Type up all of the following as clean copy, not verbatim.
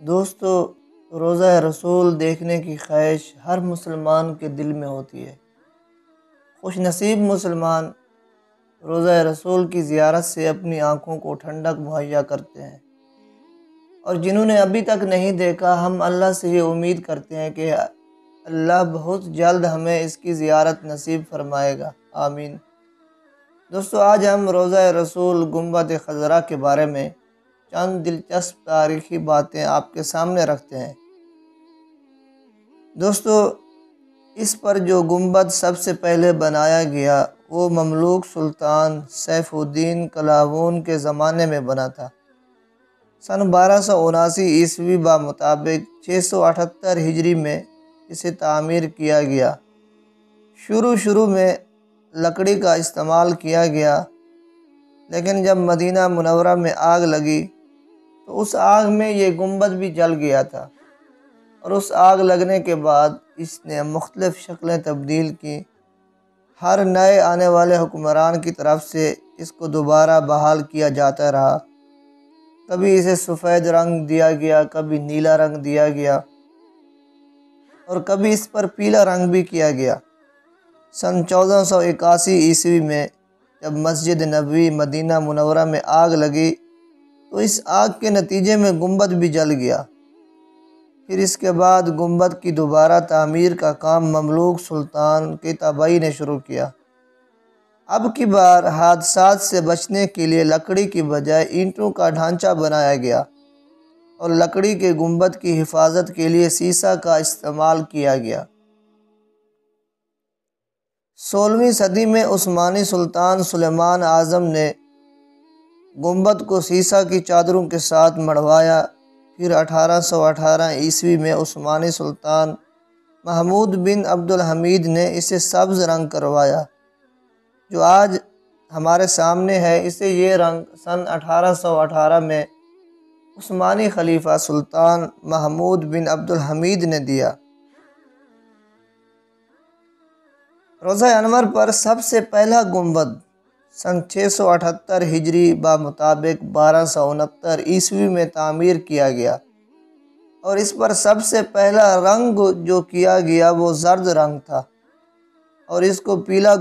دوستو، روضہ رسول دیکھنے کی خواہش ہر مسلمان کے دل میں ہوتی ہے۔ خوش نصیب مسلمان روضہ رسول کی زیارت سے اپنی آنکھوں کو ٹھنڈک مہیا کرتے ہیں، اور جنہوں نے ابھی تک نہیں دیکھا، ہم اللہ سے یہ امید کرتے ہیں کہ اللہ بہت جلد ہمیں اس کی زیارت نصیب فرمائے گا، آمین۔ دوستو، آج ہم روضہ رسول گنبد خضرا کے بارے میں چند دلچسپ تاریخی باتیں آپ کے سامنے رکھتے ہیں۔ دوستو، اس پر جو گنبد سب سے پہلے بنایا گیا وہ مملوک سلطان سیف الدین قلاوون کے زمانے میں بنا تھا۔ سن 1279 عیسوی بمطابق 678 ہجری میں اسے تعمیر کیا گیا۔ شروع میں لکڑی کا استعمال کیا گیا، لیکن جب مدینہ منورہ میں آگ لگی تو اس آگ میں یہ گنبد بھی جل گیا تھا، اور اس آگ لگنے کے بعد اس نے مختلف شکلیں تبدیل کی۔ ہر نئے آنے والے حکمران کی طرف سے اس کو دوبارہ بحال کیا جاتا رہا۔ کبھی اسے سفید رنگ دیا گیا، کبھی نیلا رنگ دیا گیا، اور کبھی اس پر پیلا رنگ بھی کیا گیا۔ سن 1481 عیسوی میں جب مسجد نبوی مدینہ منورہ میں آگ لگی تو اس آگ کے نتیجے میں گنبد بھی جل گیا۔ پھر اس کے بعد گنبد کی دوبارہ تعمیر کا کام مملوک سلطان کے تابعی نے شروع کیا۔ اب کی بار حادثات سے بچنے کے لیے لکڑی کی بجائے اینٹوں کا ڈھانچہ بنایا گیا، اور لکڑی کے گنبد کی حفاظت کے لیے سیسہ کا استعمال کیا گیا۔ 16ویں صدی میں عثمانی سلطان سلیمان اعظم نے گنبد کو سیسہ کی چادروں کے ساتھ مڑوایا۔ پھر 1818 عیسوی میں عثمانی سلطان محمود بن عبد الحمید نے اسے سبز رنگ کروایا۔ جو آج ہمارے سامنے ہے، اسے یہ رنگ سن 1818 میں عثمانی خلیفہ سلطان محمود بن عبد الحمید نے دیا۔ روضہ انور پر سب سے پہلا گنبد سن 678 ہجری بمطابق 1269 عیسوی میں تعمیر کیا گیا، اور اس پر سب سے پہلا رنگ جو کیا گیا وہ زرد رنگ تھا، اور اس کو پیلا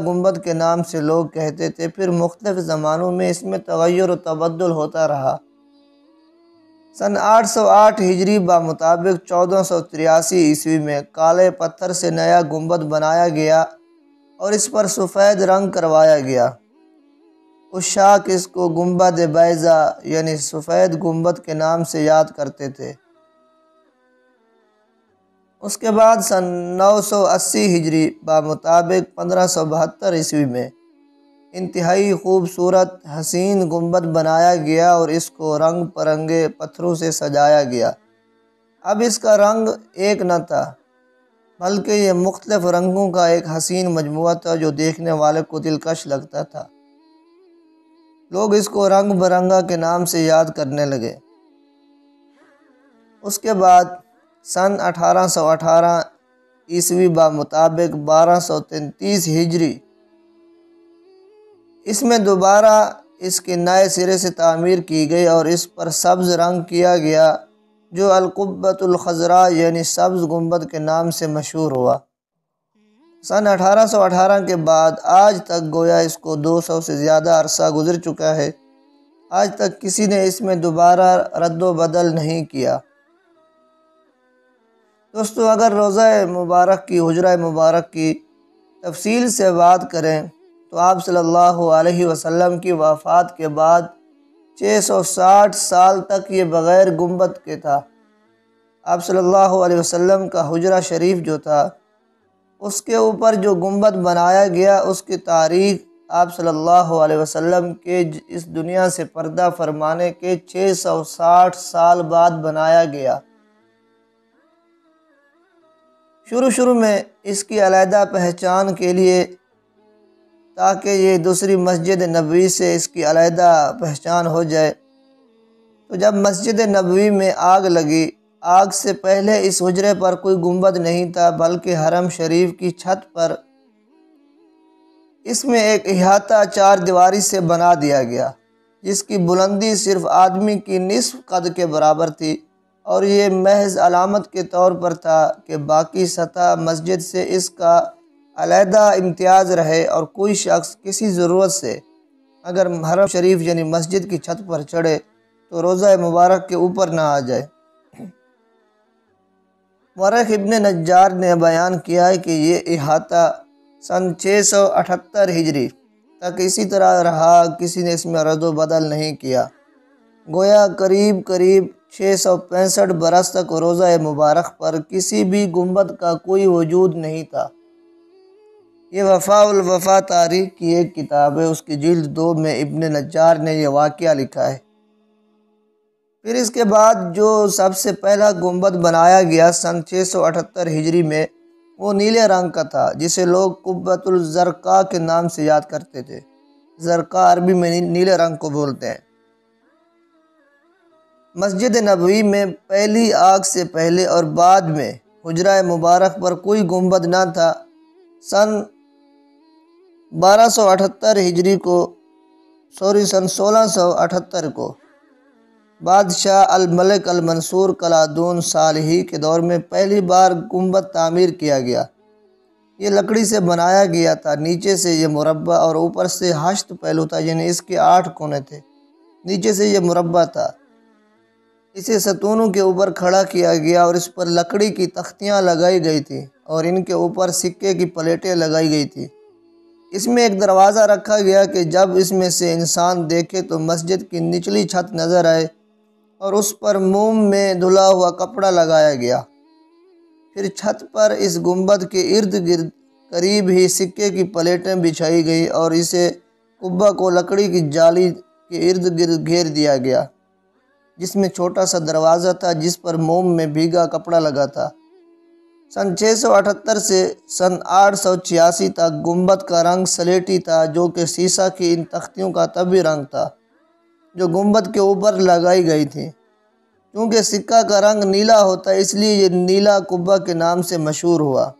گنبد کے نام سے لوگ کہتے تھے۔ پھر مختلف زمانوں میں اس میں تغیر و تبدل ہوتا رہا۔ سن 808 ہجری بمطابق 1483 عیسوی میں کالے پتھر سے نیا گنبد بنایا گیا، اور اس پر سفید رنگ کروایا گیا۔ عشاق اس کو گنبد بیضا یعنی سفید گنبد کے نام سے یاد کرتے تھے۔ اس کے بعد سن 980 ہجری بمطابق 1572 عیسوی میں انتہائی خوبصورت حسین گنبد بنایا گیا، اور اس کو رنگ برنگے پتھروں سے سجایا گیا۔ اب اس کا رنگ ایک نہ تھا، بلکہ یہ مختلف رنگوں کا ایک حسین مجموعہ تھا جو دیکھنے والے کو دلکش لگتا تھا۔ لوگ اس کو رنگ برنگا کے نام سے یاد کرنے لگے۔ اس کے بعد سن 1818 عیسوی بمطابق 1233 ہجری اس میں دوبارہ اس کی نئے سرے سے تعمیر کی گئی، اور اس پر سبز رنگ کیا گیا جو القبۃ الخضراء یعنی سبز گنبد کے نام سے مشہور ہوا۔ سن 1818 کے بعد آج تک گویا اس کو 200 سے زیادہ عرصہ گزر چکا ہے، آج تک کسی نے اس میں دوبارہ رد و بدل نہیں کیا۔ دوستو، اگر روضہ مبارک کی حجرہ مبارک کی تفصیل سے بات کریں تو آپ صلی اللہ علیہ وسلم کی وفات کے بعد 660 سال تک یہ بغیر گنبد کے تھا۔ آپ صلی اللہ علیہ وسلم کا حجرہ شریف جو تھا، اس کے اوپر جو گنبد بنایا گیا، اس کی تاریخ آپ صلی اللہ علیہ وسلم کے اس دنیا سے پردہ فرمانے کے 660 سال بعد بنایا گیا۔ شروع میں اس کی علیحدہ پہچان کے لیے، تاکہ یہ دوسری مسجد نبوی سے اس کی علیحدہ پہچان ہو جائے، تو جب مسجد نبوی میں آگ لگی، آگ سے پہلے اس حجرے پر کوئی گنبد نہیں تھا، بلکہ حرم شریف کی چھت پر اس میں ایک احاطہ 4 دیواری سے بنا دیا گیا۔ جس کی بلندی صرف آدمی کی نصف قد کے برابر تھی، اور یہ محض علامت کے طور پر تھا کہ باقی سطح مسجد سے اس کا علیحدہ امتیاز رہے، اور کوئی شخص کسی ضرورت سے اگر حرم شریف یعنی مسجد کی چھت پر چڑھے تو روضہ مبارک کے اوپر نہ آ جائے۔ مورخ ابن نجار نے بیان کیا ہے کہ یہ احاطہ سن 678 ہجری تک اسی طرح رہا، کسی نے اس میں رد و بدل نہیں کیا، گویا قریب 665 برس تک روضہ مبارک پر کسی بھی گنبد کا کوئی وجود نہیں تھا۔ یہ وفاء الوفا تاریخ کی ایک کتاب ہے، اس کی جلد 2 میں ابن نجار نے یہ واقعہ لکھا ہے۔ پھر اس کے بعد جو سب سے پہلا گنبد بنایا گیا سن 678 ہجری میں، وہ نیلے رنگ کا تھا، جسے لوگ قبۃ الزرقاء کے نام سے یاد کرتے تھے۔ زرقاء عربی میں نیلے رنگ کو بولتے ہیں۔ مسجد نبوی میں پہلی آگ سے پہلے اور بعد میں حجرہ مبارک پر کوئی گنبد نہ تھا۔ سن 1678 کو بادشاہ الملک المنصور کلادون صالحی کے دور میں پہلی بار گنبد تعمیر کیا گیا۔ یہ لکڑی سے بنایا گیا تھا، نیچے سے یہ مربع اور اوپر سے ہشت پہلو تھا، یعنی اس کے 8 کونے تھے، نیچے سے یہ مربع تھا۔ اسے ستونوں کے اوپر کھڑا کیا گیا اور اس پر لکڑی کی تختیاں لگائی گئی تھیں اور ان کے اوپر سکے کی پلیٹیں لگائی گئی تھیں۔ اس میں ایک دروازہ رکھا گیا کہ جب اس میں سے انسان دیکھے تو مسجد کی نچلی چھت نظر آئے، اور اس پر موم میں دھلا ہوا کپڑا لگایا گیا۔ پھر چھت پر اس گنبد کے ارد گرد قریب ہی سکے کی پلیٹیں بچھائی گئی اور اسے قبہ کو لکڑی کی جالی کے ارد گرد گھیر دیا گیا، جس میں چھوٹا سا دروازہ تھا جس پر موم میں بھیگا کپڑا لگا تھا۔ سن 678 سے سن 886 تک گنبد کا رنگ سلیٹی تھا، جو کہ سیسہ کی ان تختیوں کا طبعی رنگ تھا جو گنبد کے اوپر لگائی گئی تھی۔ چونکہ سکہ کا رنگ نیلا ہوتا ہے، اس لیے یہ نیلا قبہ کے نام سے مشہور ہوا۔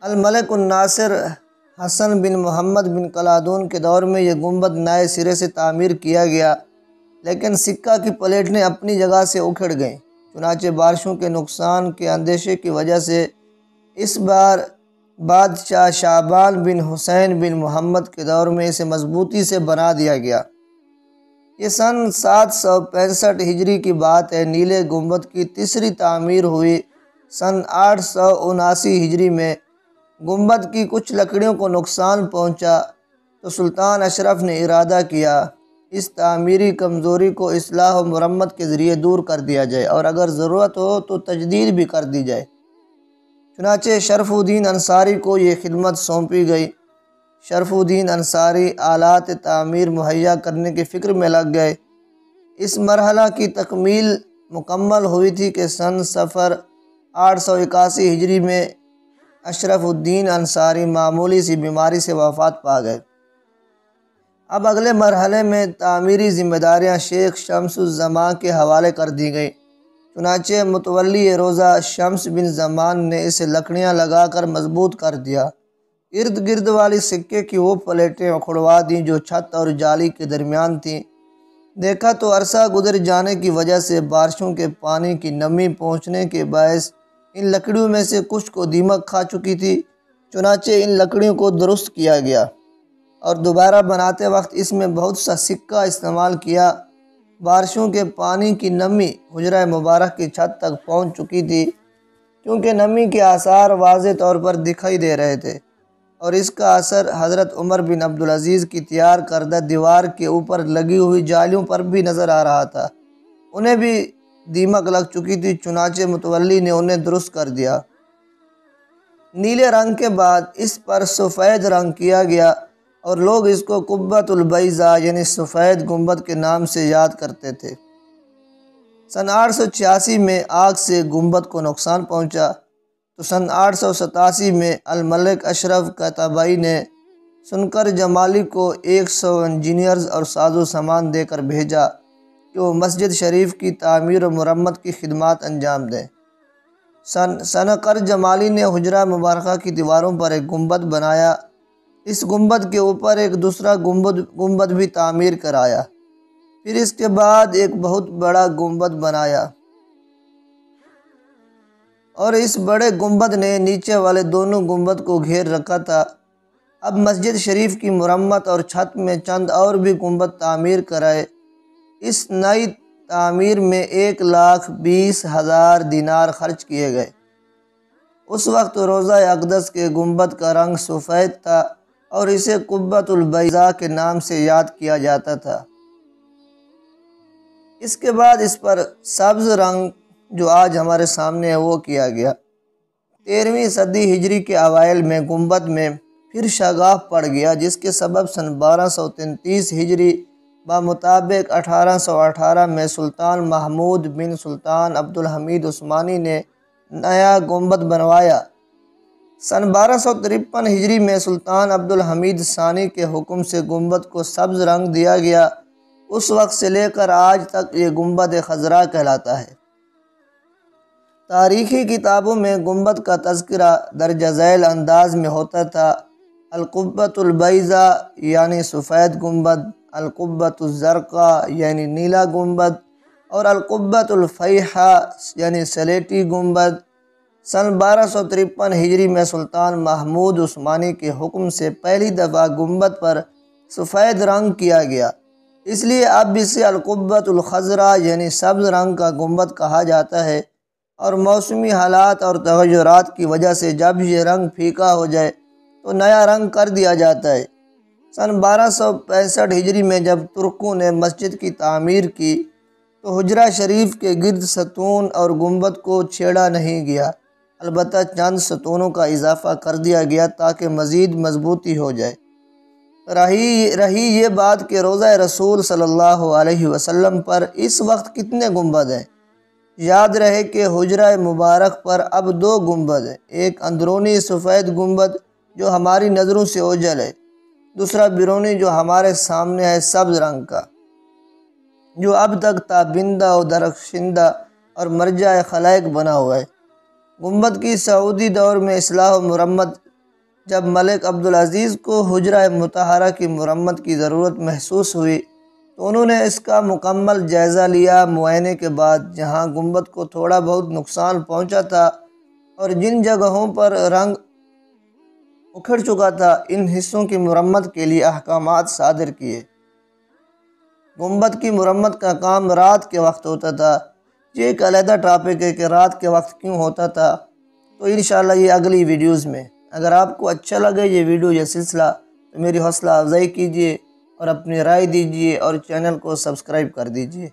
الملک الناصر حسن بن محمد بن کلادون کے دور میں یہ گنبد نئے سرے سے تعمیر کیا گیا، لیکن سکہ کی پلیٹیں اپنی جگہ سے اکھڑ گئیں۔ چنانچہ بارشوں کے نقصان کے اندیشے کی وجہ سے اس بار بادشاہ شعبان بن حسین بن محمد کے دور میں اسے مضبوطی سے بنا دیا گیا۔ یہ سن 765 ہجری کی بات ہے۔ نیلے گنبد کی تیسری تعمیر ہوئی سن 879 ہجری میں۔ گنبد کی کچھ لکڑیوں کو نقصان پہنچا تو سلطان اشرف نے ارادہ کیا اس تعمیری کمزوری کو اصلاح و مرمت کے ذریعے دور کر دیا جائے، اور اگر ضرورت ہو تو تجدید بھی کر دی جائے۔ چنانچہ شرف الدین انصاری کو یہ خدمت سونپی گئی۔ شرف الدین انصاری آلات تعمیر مہیا کرنے کی فکر میں لگ گئے۔ اس مرحلہ کی تکمیل مکمل ہوئی تھی کہ سن صفر 881 ہجری میں اشرف الدین انصاری معمولی سی بیماری سے وفات پا گئے۔ اب اگلے مرحلے میں تعمیری ذمہ داریاں شیخ شمس الزمان کے حوالے کر دی گئیں۔ چنانچہ متولی روضہ شمس بن زمان نے اسے لکڑیاں لگا کر مضبوط کر دیا۔ ارد گرد والی سکے کی وہ پلیٹیں اکھڑوا دیں جو چھت اور جالی کے درمیان تھیں۔ دیکھا تو عرصہ گزر جانے کی وجہ سے بارشوں کے پانی کی نمی پہنچنے کے باعث ان لکڑیوں میں سے کچھ کو دیمک کھا چکی تھی۔ چنانچہ ان لکڑیوں کو درست کیا گیا اور دوبارہ بناتے وقت اس میں بہت سا سکہ استعمال کیا۔ بارشوں کے پانی کی نمی حجرہ مبارک کی چھت تک پہنچ چکی تھی، کیونکہ نمی کے آثار واضح طور پر دکھائی دے رہے تھے، اور اس کا اثر حضرت عمر بن عبدالعزیز کی تیار کردہ دیوار کے اوپر لگی ہوئی جالیوں پر بھی نظر آ رہا تھا۔ انہیں بھی دیمک لگ چکی تھی، چنانچہ متولی نے انہیں درست کر دیا۔ نیلے رنگ کے بعد اس پر سفید رنگ کیا گیا اور لوگ اس کو قبۃ البیضاء یعنی سفید گنبد کے نام سے یاد کرتے تھے۔ سن 886 میں آگ سے گنبد کو نقصان پہنچا تو سن 887 میں الملک اشرف قطبائی نے سنکر جمالی کو 100 انجینئرز اور ساز و سامان دے کر بھیجا کہ وہ مسجد شریف کی تعمیر و مرمت کی خدمات انجام دیں۔ سنقر جمالی نے حجرہ مبارکہ کی دیواروں پر ایک گنبد بنایا۔ اس گنبد کے اوپر ایک دوسرا گنبد بھی تعمیر کرایا، پھر اس کے بعد ایک بہت بڑا گنبد بنایا، اور اس بڑے گنبد نے نیچے والے دونوں گنبد کو گھیر رکھا تھا۔ اب مسجد شریف کی مرمت اور چھت میں چند اور بھی گنبد تعمیر کرائے۔ اس نئی تعمیر میں 1,20,000 دینار خرچ کیے گئے۔ اس وقت روضہ اقدس کے گنبد کا رنگ سفید تھا اور اسے قبۃ البیضاء کے نام سے یاد کیا جاتا تھا۔ اس کے بعد اس پر سبز رنگ جو آج ہمارے سامنے ہے وہ کیا گیا۔ 13ویں صدی ہجری کے اوائل میں گنبد میں پھر شگاف پڑ گیا، جس کے سبب سن 1233 ہجری بمطابق 1818 میں سلطان محمود بن سلطان عبدالحمید عثمانی نے نیا گنبد بنوایا۔ سن 1253 ہجری میں سلطان عبدالحمید ثانی کے حکم سے گنبد کو سبز رنگ دیا گیا۔ اس وقت سے لے کر آج تک یہ گنبد خضرا کہلاتا ہے۔ تاریخی کتابوں میں گنبد کا تذکرہ درجہ ذیل انداز میں ہوتا تھا: القبۃ البیضاء یعنی سفید گنبد، القبۃ الزرقاء یعنی نیلا گنبد، اور القبۃ الفیحاء یعنی سلیٹی گنبد۔ سن 1253 ہجری میں سلطان محمود عثمانی کے حکم سے پہلی دفعہ گنبد پر سفید رنگ کیا گیا، اس لیے اب اسے القبۃ الخضراء یعنی سبز رنگ کا گنبد کہا جاتا ہے، اور موسمی حالات اور تغیرات کی وجہ سے جب یہ رنگ پھیکا ہو جائے تو نیا رنگ کر دیا جاتا ہے۔ سن 1265 ہجری میں جب ترکوں نے مسجد کی تعمیر کی تو حجرہ شریف کے گرد ستون اور گنبد کو چھیڑا نہیں گیا، البتہ چند ستونوں کا اضافہ کر دیا گیا تاکہ مزید مضبوطی ہو جائے۔ رہی یہ بات کہ روضہ رسول صلی اللہ علیہ وسلم پر اس وقت کتنے گنبد ہیں، یاد رہے کہ حجرہ مبارک پر اب 2 گنبد ہیں، ایک اندرونی سفید گنبد جو ہماری نظروں سے اوجھل ہے، دوسرا بیرونی جو ہمارے سامنے ہے سبز رنگ کا، جو اب تک تابندہ و درخشندہ اور مرجع خلائق بنا ہوا ہے۔ گنبد کی سعودی دور میں اصلاح و مرمت جب ملک عبدالعزیز کو حجرہ مطہرہ کی مرمت کی ضرورت محسوس ہوئی تو انہوں نے اس کا مکمل جائزہ لیا۔ معائنے کے بعد جہاں گنبد کو تھوڑا بہت نقصان پہنچا تھا اور جن جگہوں پر رنگ اکھڑ چکا تھا، ان حصوں کی مرمت کے لیے احکامات صادر کیے۔ گنبد کی مرمت کا کام رات کے وقت ہوتا تھا۔ یہ ایک علیحدہ ٹاپک ہے کہ رات کے وقت کیوں ہوتا تھا، تو انشاءاللہ یہ اگلی ویڈیوز میں۔ اگر آپ کو اچھا لگے یہ ویڈیو یا سلسلہ تو میری حوصلہ افزائی کیجیے اور اپنی رائے دیجیے اور چینل کو سبسکرائب کر دیجیے۔